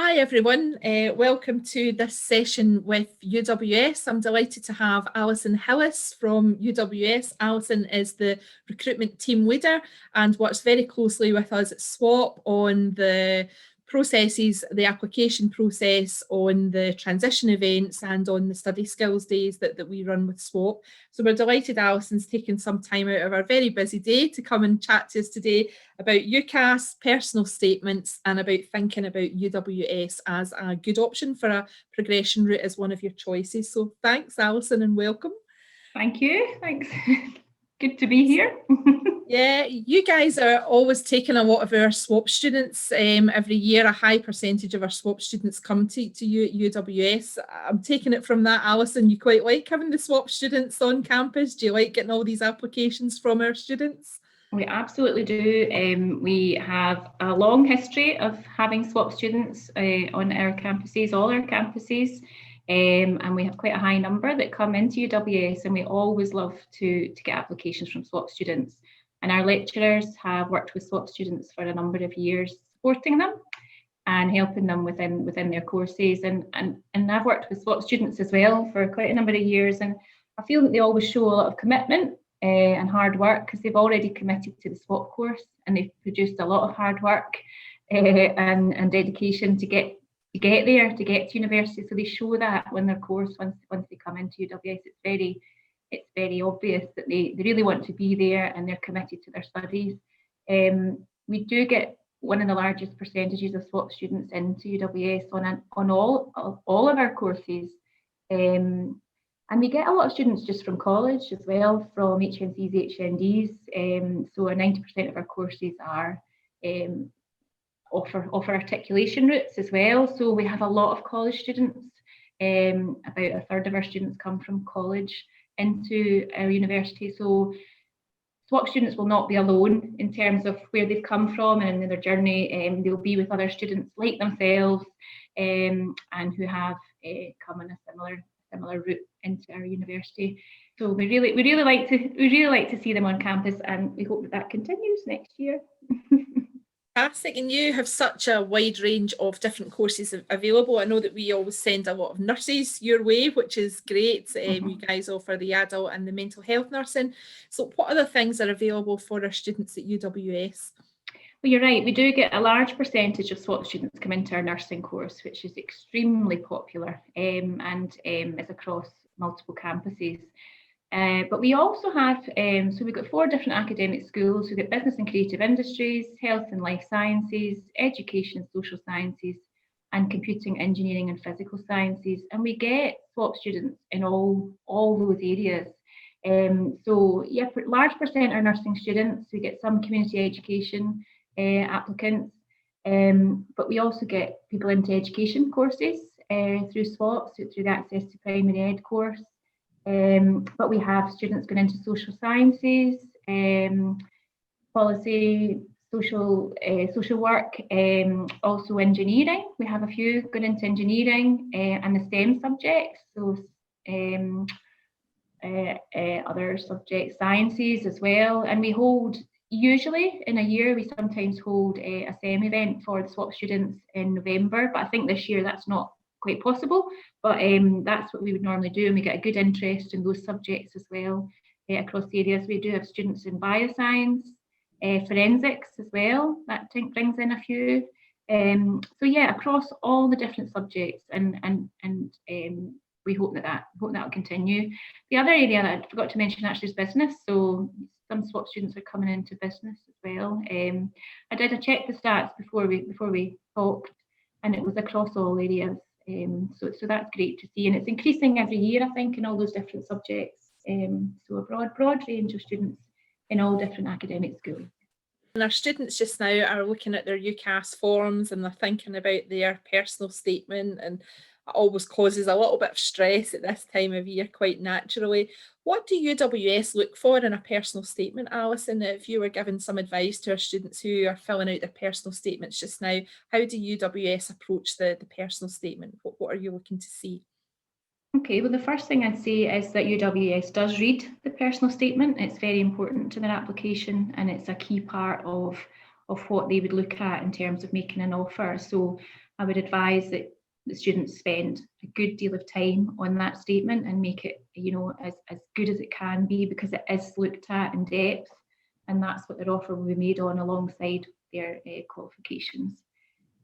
Hi everyone, welcome to this session with UWS. I'm delighted to have Alison Hillis from UWS. Alison is the recruitment team leader and works very closely with us at SWAP on the processes, the application process, on the transition events and on the study skills days that we run with SWAP. So we're delighted Alison's taken some time out of our very busy day to come and chat to us today about UCAS, personal statements, and about thinking about UWS as a good option for a progression route as one of your choices. So thanks, Alison, and welcome. Thank you. Thanks. Good to be here. Yeah, you guys are always taking a lot of our SWAP students. Every year, a high percentage of our SWAP students come to UWS. I'm taking it from that, Alison, you quite like having the SWAP students on campus. Do you like getting all these applications from our students? We absolutely do. We have a long history of having SWAP students on our campuses, all our campuses. And we have quite a high number that come into UWS, and we always love to get applications from SWAP students. And our lecturers have worked with SWAP students for a number of years, supporting them and helping them within their courses. And I've worked with SWAP students as well for quite a number of years, and I feel that they always show a lot of commitment and hard work because they've already committed to the SWAP course, and they've produced a lot of hard work and dedication to get there, to get to university. So they show that when their course, once they come into UWS, it's very obvious that they really want to be there and they're committed to their studies. We do get one of the largest percentages of SWAP students into UWS on all of our courses. And we get a lot of students just from college as well, from HNCs, HNDs. So 90% of our courses are offer articulation routes as well. So we have a lot of college students. About a third of our students come from college into our university. So SWAP students will not be alone in terms of where they've come from and in their journey. They'll be with other students like themselves and who have come on a similar route into our university. So we really like to see them on campus, and we hope that continues next year. Fantastic, and you have such a wide range of different courses available. I know that we always send a lot of nurses your way, which is great. You guys offer the adult and the mental health nursing. So what other things are available for our students at UWS? Well, you're right, we do get a large percentage of SWAP students come into our nursing course, which is extremely popular and is across multiple campuses. But we also have, so we've got 4 different academic schools. We've got business and creative industries, health and life sciences, education, social sciences, and computing, engineering, and physical sciences. And we get SWAP students in all those areas. So yeah, large percent are nursing students. We get some community education applicants, but we also get people into education courses through SWAP, so through the Access to Primary Ed course. But we have students going into social sciences, policy, social work, also engineering. We have a few going into engineering and the STEM subjects, so other subjects, sciences as well. And we hold, usually in a year, we sometimes hold a STEM event for the SWAP students in November, but I think this year that's not quite possible, but that's what we would normally do, and we get a good interest in those subjects as well across the areas. We do have students in bioscience, forensics as well, that brings in a few. So yeah, across all the different subjects, and we hope that will continue. The other area that I forgot to mention actually is business. So some SWAP students are coming into business as well. I checked the stats before we talked, and it was across all areas. So that's great to see, and it's increasing every year, I think, in all those different subjects. So a broad range of students in all different academic schools. And our students just now are looking at their UCAS forms, and they're thinking about their personal statement, and it always causes a little bit of stress at this time of year, quite naturally. What do UWS look for in a personal statement, Alison? If you were giving some advice to our students who are filling out their personal statements just now, how do UWS approach the personal statement? What are you looking to see? Okay, well, the first thing I'd say is that UWS does read the personal statement. It's very important to their application, and it's a key part of what they would look at in terms of making an offer. So I would advise that the students spend a good deal of time on that statement and make it, you know, as good as it can be, because it is looked at in depth, and that's what their offer will be made on alongside their qualifications.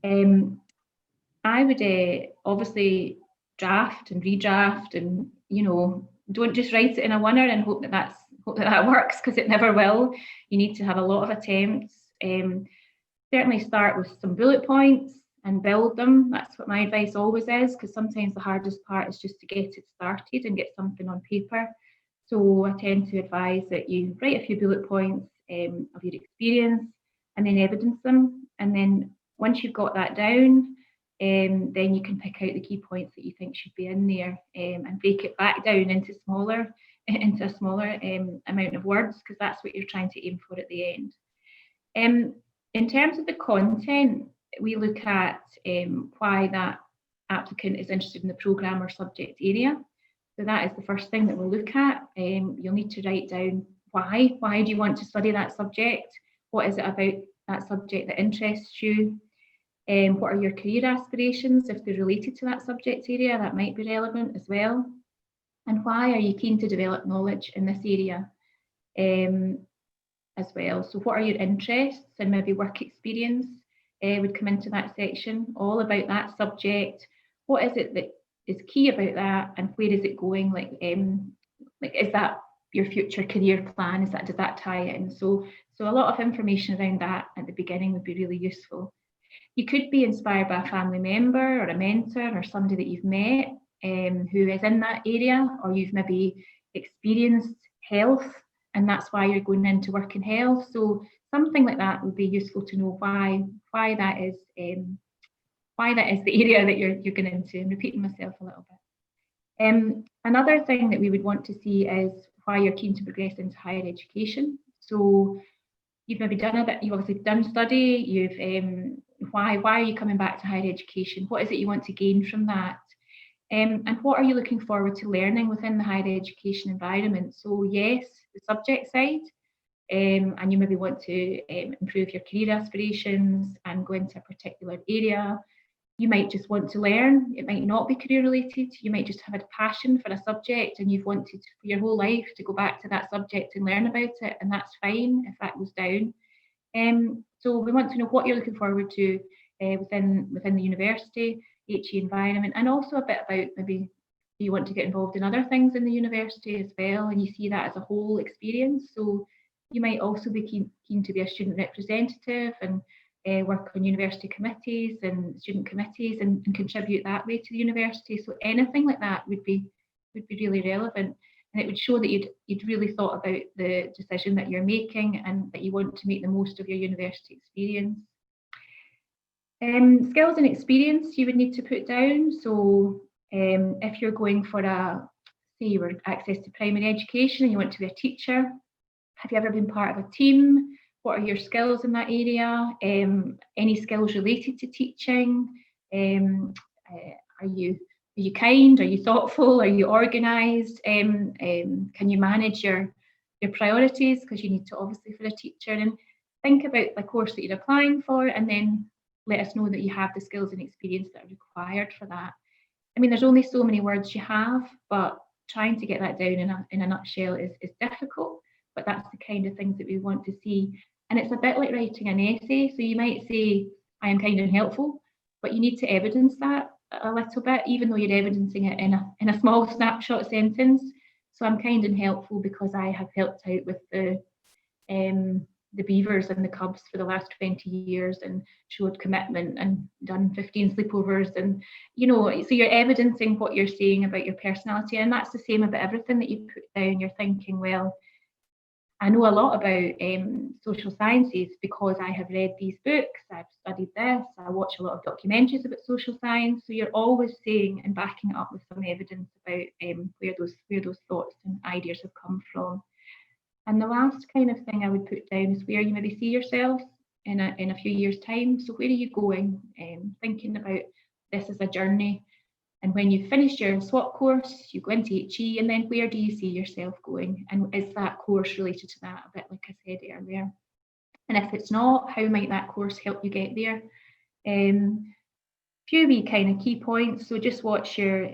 I would obviously draft and redraft, and you know, don't just write it in a oneer and hope that that works, because it never will. You need to have a lot of attempts. Certainly start with some bullet points and build them. That's what my advice always is, because sometimes the hardest part is just to get it started and get something on paper. So I tend to advise that you write a few bullet points of your experience and then evidence them. And then once you've got that down, then you can pick out the key points that you think should be in there, and break it back down into a smaller amount of words, because that's what you're trying to aim for at the end. In terms of the content, we look at why that applicant is interested in the programme or subject area. So that is the first thing that we'll look at. You'll need to write down why. Why do you want to study that subject? What is it about that subject that interests you? What are your career aspirations? If they're related to that subject area, that might be relevant as well. And why are you keen to develop knowledge in this area as well? So what are your interests and maybe work experience would come into that section, all about that subject. What is it that is key about that, and where is it going? Like is that your future career plan? Does that tie in? So a lot of information around that at the beginning would be really useful. You could be inspired by a family member or a mentor or somebody that you've met who is in that area, or you've maybe experienced health and that's why you're going into work in health. So something like that would be useful to know why that is the area that you're going into. I'm repeating myself a little bit. Another thing that we would want to see is why you're keen to progress into higher education. So you've maybe you've obviously done study, why are you coming back to higher education? What is it you want to gain from that? And what are you looking forward to learning within the higher education environment? So yes, the subject side, and you maybe want to improve your career aspirations and go into a particular area. You might just want to learn. It might not be career related. You might just have a passion for a subject and you've wanted for your whole life to go back to that subject and learn about it, and that's fine if that goes down. So we want to know what you're looking forward to within the university, HE environment, and also a bit about maybe you want to get involved in other things in the university as well, and you see that as a whole experience. So you might also be keen to be a student representative and work on university committees and student committees and contribute that way to the university. So anything like that would be really relevant, and it would show that you'd really thought about the decision that you're making and that you want to make the most of your university experience. Skills and experience you would need to put down. So if you're going for say you were access to primary education and you want to be a teacher, have you ever been part of a team? What are your skills in that area? Any skills related to teaching? Are you kind? Are you thoughtful? Are you organised? Can you manage your priorities? Because you need to, obviously, for a teacher. And think about the course that you're applying for, and then let us know that you have the skills and experience that are required for that. I mean, there's only so many words you have, but trying to get that down in a nutshell is difficult. But that's the kind of things that we want to see. And it's a bit like writing an essay. So you might say, I am kind and helpful, but you need to evidence that a little bit, even though you're evidencing it in a small snapshot sentence. So I'm kind and helpful because I have helped out with the beavers and the cubs for the last 20 years and showed commitment and done 15 sleepovers, and so you're evidencing what you're saying about your personality. And that's the same about everything that you put down. You're thinking, well, I know a lot about social sciences because I have read these books, I've studied this, I watch a lot of documentaries about social science. So you're always saying and backing it up with some evidence about where those thoughts and ideas have come from. And the last kind of thing I would put down is where you maybe see yourself in a few years' time. So where are you going? Thinking about this as a journey. And when you've finished your SWAT course, you go into HE, and then where do you see yourself going? And is that course related to that, a bit like I said earlier? And if it's not, how might that course help you get there? few wee kind of key points. So just watch your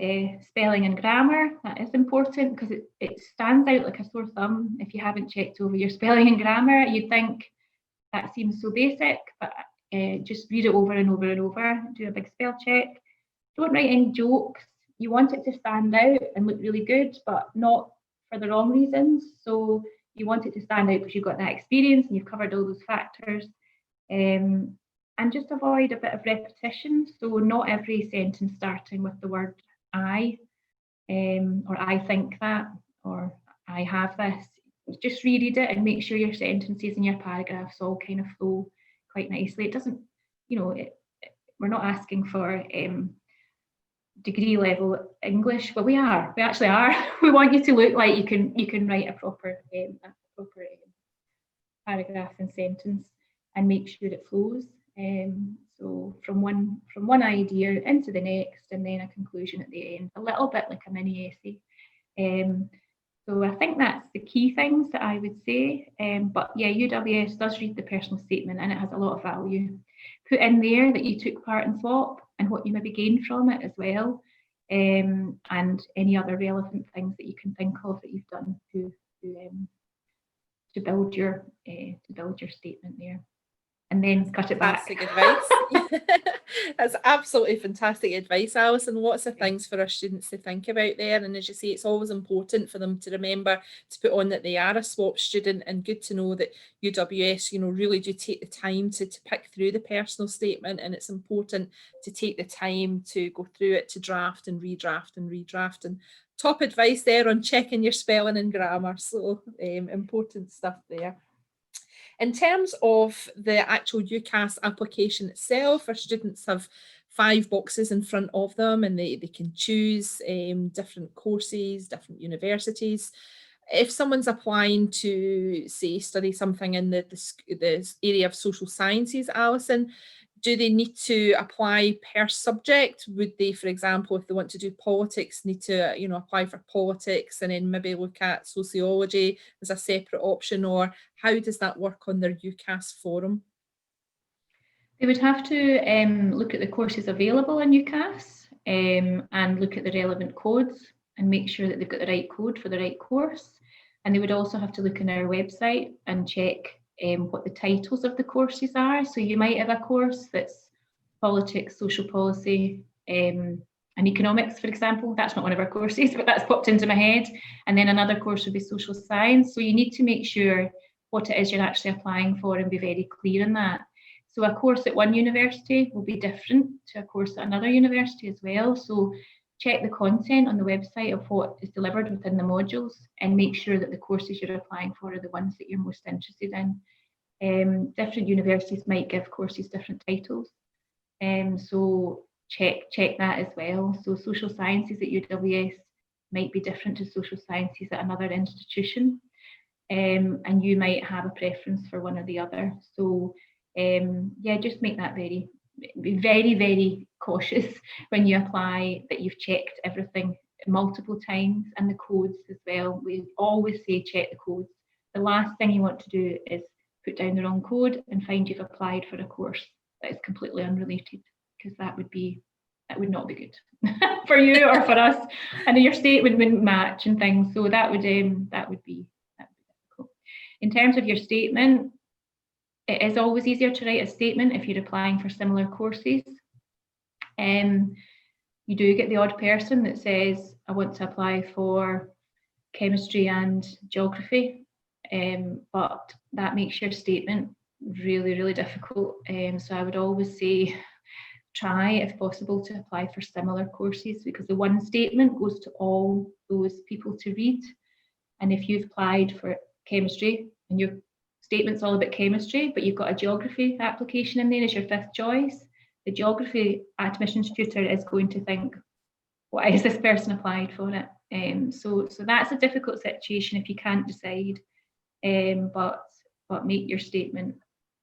spelling and grammar. That is important because it stands out like a sore thumb. If you haven't checked over your spelling and grammar, you'd think that seems so basic, but just read it over and over and over. Do a big spell check. Don't write any jokes. You want it to stand out and look really good, but not for the wrong reasons. So you want it to stand out because you've got that experience and you've covered all those factors. And just avoid a bit of repetition. So not every sentence starting with the word I, or I think that, or I have this. Just reread it and make sure your sentences and your paragraphs all kind of flow quite nicely. It doesn't, we're not asking for degree level English, but we actually are. We want you to look like you can write a proper paragraph and sentence and make sure it flows. So from one idea into the next, and then a conclusion at the end, a little bit like a mini essay. So I think that's the key things that I would say. But yeah, UWS does read the personal statement and it has a lot of value. Put in there that you took part in SWAP and what you maybe gained from it as well, and any other relevant things that you can think of that you've done to build your statement there. And then cut it back. Fantastic advice. That's absolutely fantastic advice, Alison. Lots of things for our students to think about there. And as you say, it's always important for them to remember to put on that they are a SWAP student, and good to know that UWS, really do take the time to pick through the personal statement. And it's important to take the time to go through it, to draft and redraft and redraft. And top advice there on checking your spelling and grammar. So important stuff there. In terms of the actual UCAS application itself, our students have 5 boxes in front of them, and they can choose different courses, different universities. If someone's applying to, say, study something in the area of social sciences, Alison, do they need to apply per subject? Would they, for example, if they want to do politics, need to, apply for politics and then maybe look at sociology as a separate option? Or how does that work on their UCAS forum? They would have to look at the courses available in UCAS and look at the relevant codes and make sure that they've got the right code for the right course. And they would also have to look on our website and check what the titles of the courses are. So you might have a course that's politics, social policy, and economics, for example. That's not one of our courses, but that's popped into my head. And then another course would be social science. So you need to make sure what it is you're actually applying for and be very clear in that. So a course at one university will be different to a course at another university as well. So check the content on the website of what is delivered within the modules and make sure that the courses you're applying for are the ones that you're most interested in. Different universities might give courses different titles. So check that as well. So social sciences at UWS might be different to social sciences at another institution. And you might have a preference for one or the other. So yeah, just make that be very, very cautious when you apply, that you've checked everything multiple times, and the codes as well. We always say check the codes. The last thing you want to do is put down the wrong code and find you've applied for a course that is completely unrelated, because that would not be good for you or for us, and your statement wouldn't match and things. So that would be difficult. In terms of your statement, it is always easier to write a statement if you're applying for similar courses. You do get the odd person that says, I want to apply for chemistry and geography, but that makes your statement really, really difficult. So I would always say, try, if possible, to apply for similar courses, because the one statement goes to all those people to read. And if you've applied for chemistry and your statement's all about chemistry, but you've got a geography application in there as your 5th choice, the geography admissions tutor is going to think, why has this person applied for it? So that's a difficult situation if you can't decide, but make your statement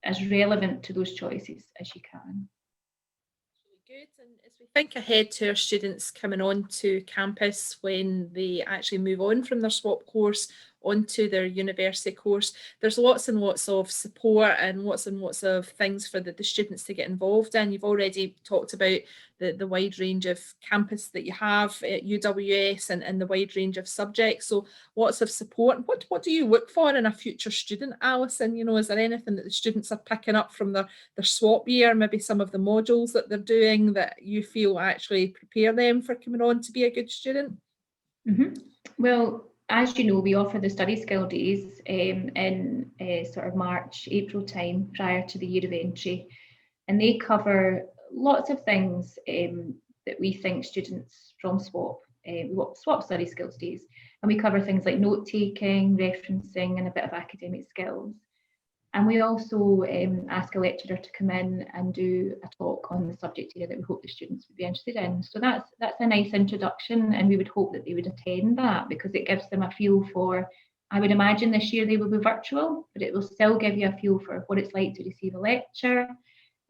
as relevant to those choices as you can. Good. And as we think ahead to our students coming on to campus when they actually move on from their SWAP course onto their university course. There's lots and lots of support and lots of things for the students to get involved in. You've already talked about the wide range of campus that you have at UWS and the wide range of subjects. So lots of support. What do you look for in a future student, Alison? You know, is there anything that the students are picking up from their swap year, maybe some of the modules that they're doing that you feel actually prepare them for coming on to be a good student? Well, as you know, we offer the study skill days in sort of March, April time prior to the year of entry, and they cover lots of things that we think students from SWAP, SWAP study skills days, and we cover things like note taking, referencing, and a bit of academic skills. And we also ask a lecturer to come in and do a talk on the subject area that we hope the students would be interested in. So that's a nice introduction, and we would hope that they would attend that because it gives them a feel for, I would imagine this year they will be virtual, but it will still give you a feel for what it's like to receive a lecture.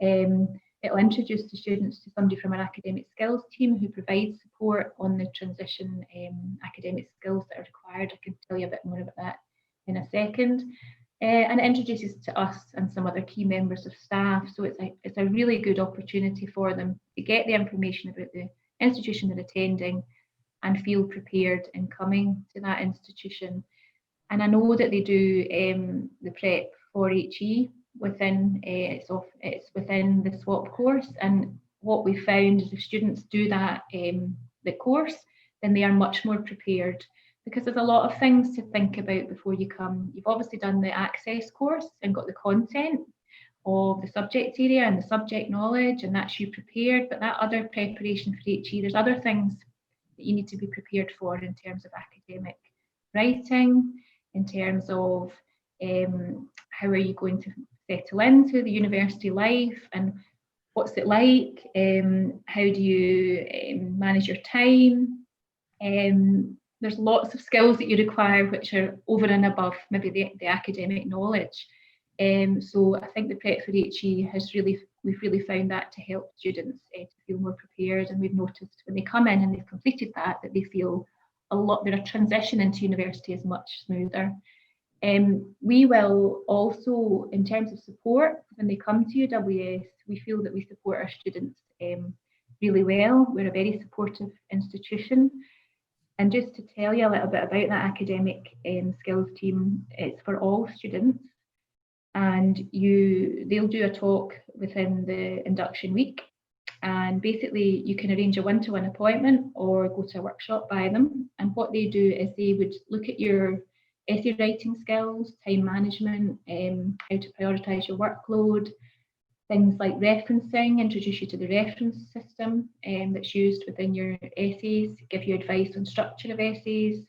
It'll introduce the students to somebody from our academic skills team who provides support on the transition academic skills that are required. I can tell you a bit more about that in a second. And it introduces to us and some other key members of staff. So it's a really good opportunity for them to get the information about the institution they're attending and feel prepared in coming to that institution. And I know that they do the prep for HE within it's within the SWAP course. And what we found is if students do that the course, then they are much more prepared, because there's a lot of things to think about before you come. You've obviously done the access course and got the content of the subject area and the subject knowledge, and that's you prepared. But that other preparation for HE, there's other things that you need to be prepared for in terms of academic writing, in terms of how are you going to settle into the university life and what's it like, how do you manage your time. There's lots of skills that you require which are over and above maybe the academic knowledge. So I think the prep for HE we've really found that to help students to feel more prepared, and we've noticed when they come in and they've completed that they feel their transition into university is much smoother. We will also, in terms of support, when they come to UWS, we feel that we support our students really well. We're a very supportive institution. And just to tell you a little bit about that academic skills team, it's for all students, and they'll do a talk within the induction week, and basically you can arrange a one-to-one appointment or go to a workshop by them. And what they do is they would look at your essay writing skills, time management, how to prioritise your workload, things like referencing, introduce you to the reference system that's used within your essays, give you advice on structure of essays.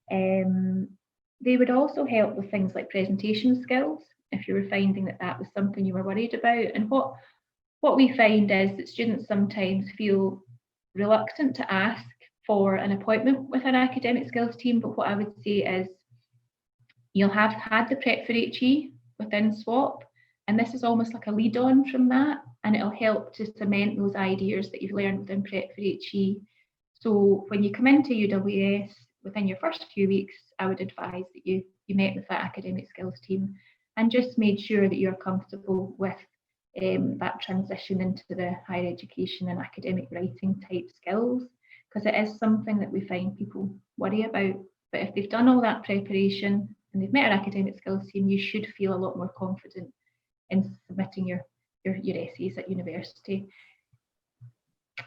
They would also help with things like presentation skills, if you were finding that was something you were worried about. And what we find is that students sometimes feel reluctant to ask for an appointment with an academic skills team, but what I would say is you'll have had the prep for HE within SWAP, and this is almost like a lead on from that, and it'll help to cement those ideas that you've learned within prep for HE. So when you come into UWS, within your first few weeks, I would advise that you met with that academic skills team and just made sure that you're comfortable with that transition into the higher education and academic writing type skills, because it is something that we find people worry about. But if they've done all that preparation and they've met our academic skills team, you should feel a lot more confident in submitting your essays at university.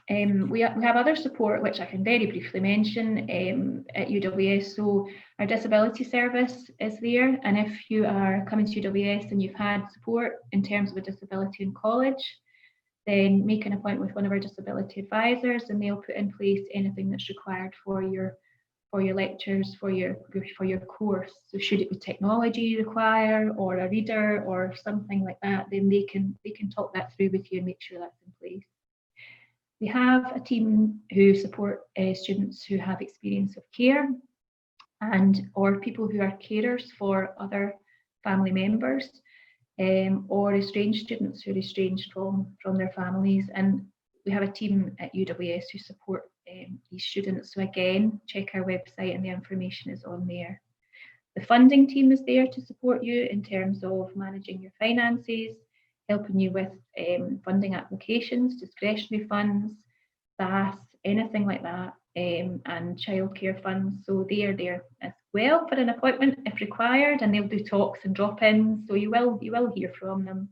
We have other support which I can very briefly mention at UWS. So our disability service is there, and if you are coming to UWS and you've had support in terms of a disability in college, then make an appointment with one of our disability advisors, and they'll put in place anything that's required for your lectures, for your course. So should it be technology you require, or a reader, or something like that, then they can talk that through with you and make sure that's in place. We have a team who support students who have experience of care, or people who are carers for other family members, or estranged students who are estranged from their families. And we have a team at UWS who support these students. So again, check our website and the information is on there. The funding team is there to support you in terms of managing your finances, helping you with funding applications, discretionary funds, SaaS, anything like that, and childcare funds. So they are there as well for an appointment if required, and they'll do talks and drop-ins, so you will hear from them.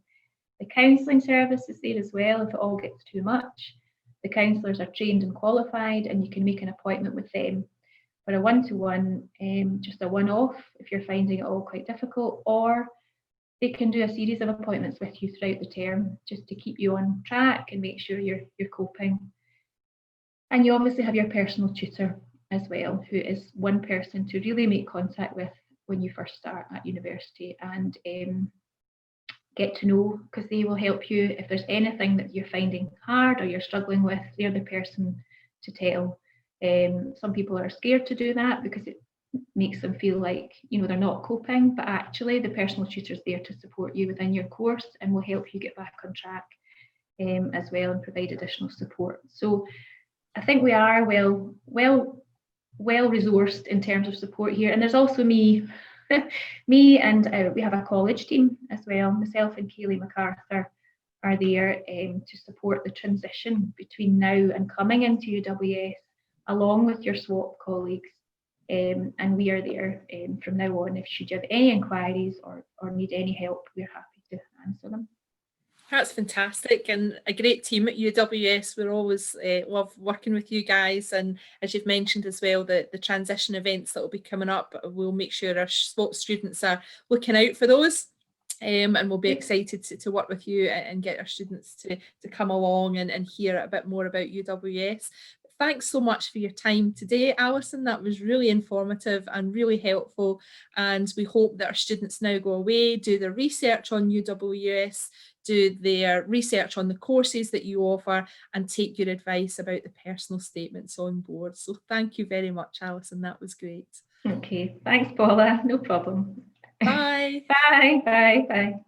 The counselling service is there as well if it all gets too much. The counsellors are trained and qualified, and you can make an appointment with them for a one-to-one, just a one-off if you're finding it all quite difficult, or they can do a series of appointments with you throughout the term just to keep you on track and make sure you're coping. And you obviously have your personal tutor as well, who is one person to really make contact with when you first start at university and get to know, because they will help you if there's anything that you're finding hard or you're struggling with. They're the person to tell. Some people are scared to do that because it makes them feel like, you know, they're not coping, but actually the personal tutor is there to support you within your course and will help you get back on track as well, and provide additional support. So I think we are well resourced in terms of support here. And there's also me and we have a college team as well. Myself and Kaylee MacArthur are there to support the transition between now and coming into UWS, along with your SWAP colleagues. And we are there from now on if should you have any inquiries or need any help, we're happy to answer them. That's fantastic, and a great team at UWS. We're always love working with you guys, and as you've mentioned as well, the transition events that will be coming up, we'll make sure our SWAP students are looking out for those. And we'll be excited to work with you and get our students to come along and hear a bit more about UWS. Thanks so much for your time today, Alison. That was really informative and really helpful. And we hope that our students now go away, do their research on UWS, do their research on the courses that you offer, and take your advice about the personal statements on board. So thank you very much, Alison. That was great. Okay, thanks, Paula. No problem. Bye. Bye.